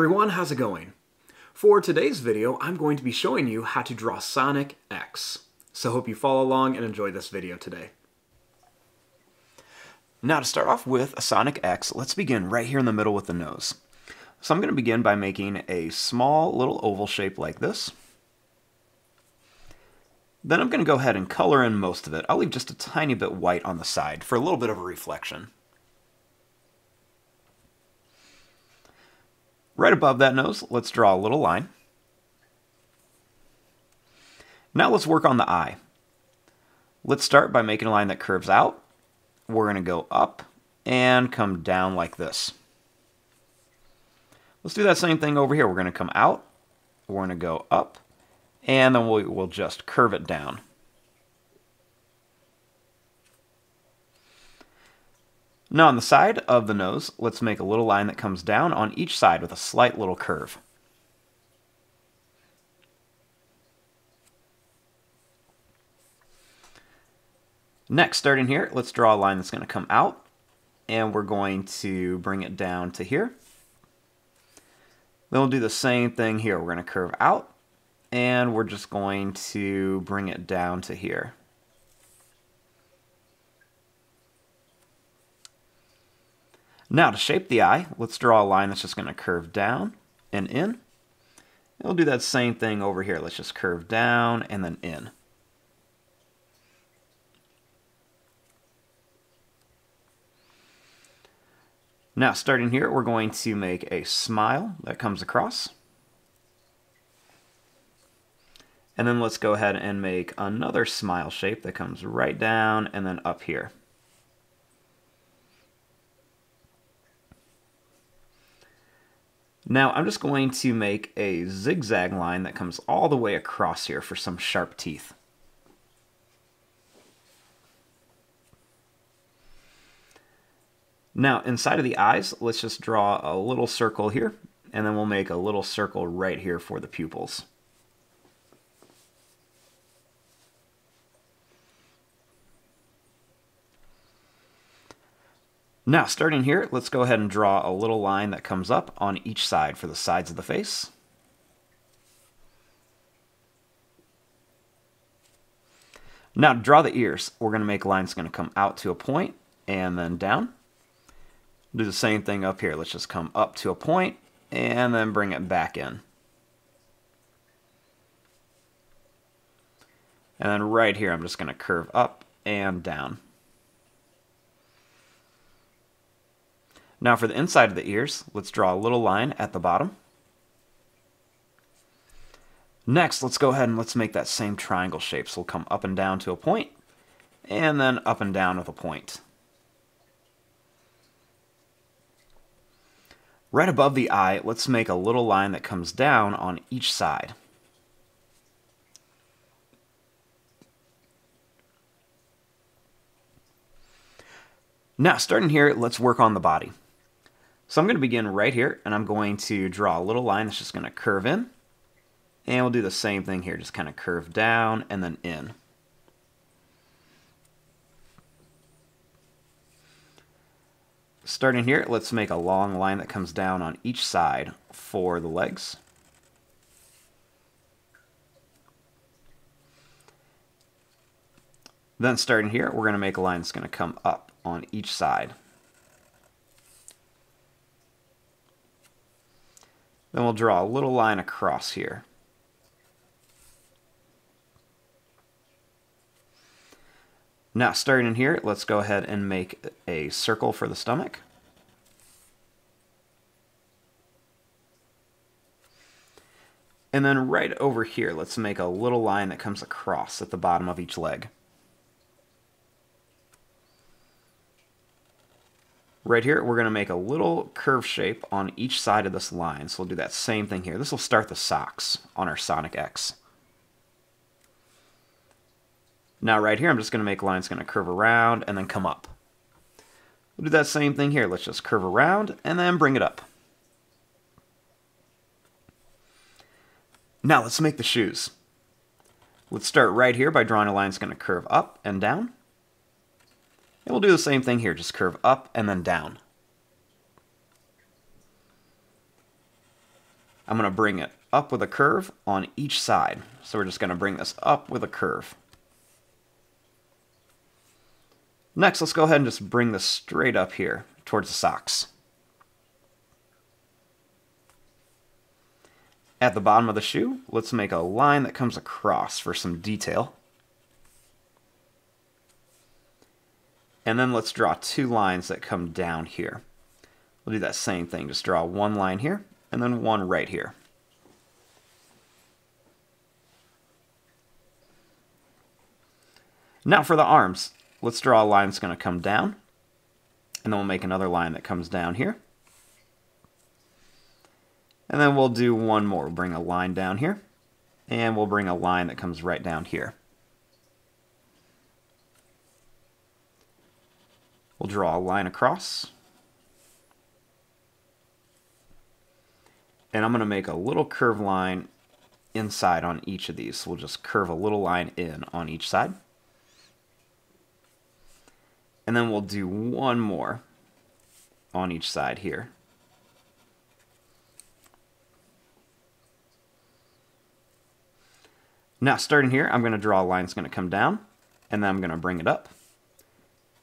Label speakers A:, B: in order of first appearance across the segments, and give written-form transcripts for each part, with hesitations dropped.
A: everyone, how's it going? For today's video, I'm going to be showing you how to draw Sonic.EXE. So hope you follow along and enjoy this video today. Now to start off with a Sonic.EXE, let's begin right here in the middle with the nose. So I'm going to begin by making a small little oval shape like this. Then I'm going to go ahead and color in most of it. I'll leave just a tiny bit white on the side for a little bit of a reflection. Right above that nose, let's draw a little line. Now let's work on the eye. Let's start by making a line that curves out. We're going to go up and come down like this. Let's do that same thing over here. We're going to come out, we're going to go up, and then we'll just curve it down. Now on the side of the nose, let's make a little line that comes down on each side with a slight little curve. Next, starting here, let's draw a line that's going to come out, and we're going to bring it down to here. Then we'll do the same thing here. We're going to curve out, and we're just going to bring it down to here. Now to shape the eye, let's draw a line that's just going to curve down and in. And we'll do that same thing over here. Let's just curve down and then in. Now starting here, we're going to make a smile that comes across. And then let's go ahead and make another smile shape that comes right down and then up here. Now I'm just going to make a zigzag line that comes all the way across here for some sharp teeth. Now inside of the eyes, let's just draw a little circle here, and then we'll make a little circle right here for the pupils. Now, starting here, let's go ahead and draw a little line that comes up on each side for the sides of the face. Now, to draw the ears, we're going to make lines going to come out to a point and then down. Do the same thing up here. Let's just come up to a point and then bring it back in. And then right here, I'm just going to curve up and down. Now for the inside of the ears, let's draw a little line at the bottom. Next, let's go ahead and let's make that same triangle shape. So we'll come up and down to a point, and then up and down with a point. Right above the eye, let's make a little line that comes down on each side. Now, starting here, let's work on the body. So I'm going to begin right here, and I'm going to draw a little line that's just going to curve in. And we'll do the same thing here, just kind of curve down and then in. Starting here, let's make a long line that comes down on each side for the legs. Then starting here, we're going to make a line that's going to come up on each side. Then we'll draw a little line across here. Now starting in here, let's go ahead and make a circle for the stomach. And then right over here, let's make a little line that comes across at the bottom of each leg. Right here, we're going to make a little curve shape on each side of this line. So we'll do that same thing here. This will start the socks on our Sonic.EXE. Now right here, I'm just going to make lines going to curve around and then come up. We'll do that same thing here. Let's just curve around and then bring it up. Now let's make the shoes. Let's start right here by drawing a line that's going to curve up and down. And we'll do the same thing here, just curve up and then down. I'm going to bring it up with a curve on each side. So we're just going to bring this up with a curve. Next, let's go ahead and just bring this straight up here towards the socks. At the bottom of the shoe, let's make a line that comes across for some detail. And then let's draw two lines that come down here. We'll do that same thing, just draw one line here, and then one right here. Now for the arms, let's draw a line that's going to come down, and then we'll make another line that comes down here. And then we'll do one more. We'll bring a line down here, and we'll bring a line that comes right down here. We'll draw a line across. And I'm going to make a little curved line inside on each of these. So we'll just curve a little line in on each side. And then we'll do one more on each side here. Now starting here, I'm going to draw a line that's going to come down, and then I'm going to bring it up.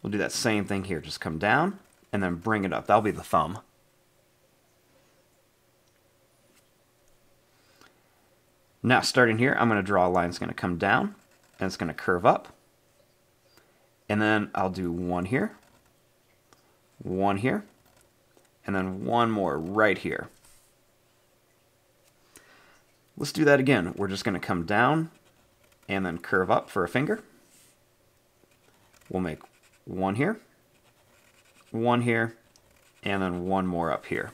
A: We'll do that same thing here, just come down, and then bring it up. That'll be the thumb. Now starting here, I'm going to draw a line that's going to come down, and it's going to curve up. And then I'll do one here, and then one more right here. Let's do that again. We're just going to come down and then curve up for a finger. We'll make one here, and then one more up here.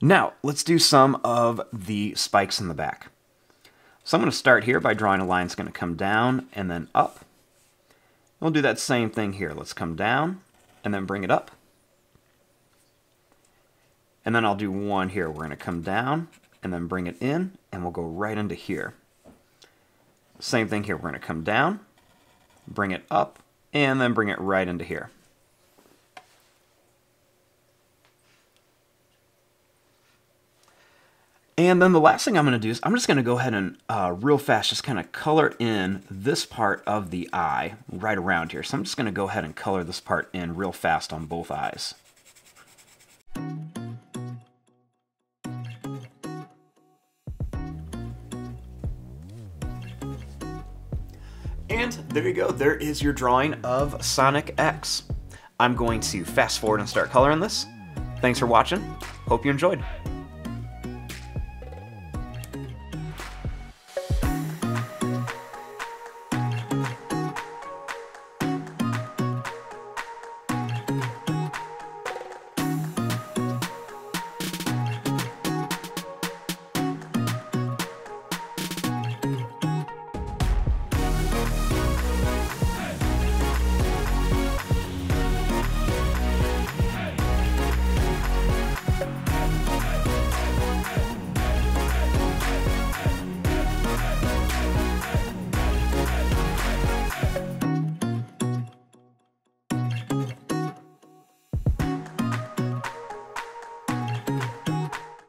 A: Now, let's do some of the spikes in the back. So I'm going to start here by drawing a line that's going to come down and then up. We'll do that same thing here. Let's come down and then bring it up. And then I'll do one here. We're going to come down and then bring it in, and we'll go right into here. Same thing here. We're going to come down, bring it up, and then bring it right into here. And then the last thing I'm going to do is I'm just going to go ahead and real fast just kind of color in this part of the eye right around here. So I'm just going to go ahead and color this part in real fast on both eyes. And there you go, there is your drawing of Sonic.EXE. I'm going to fast forward and start coloring this. Thanks for watching, hope you enjoyed.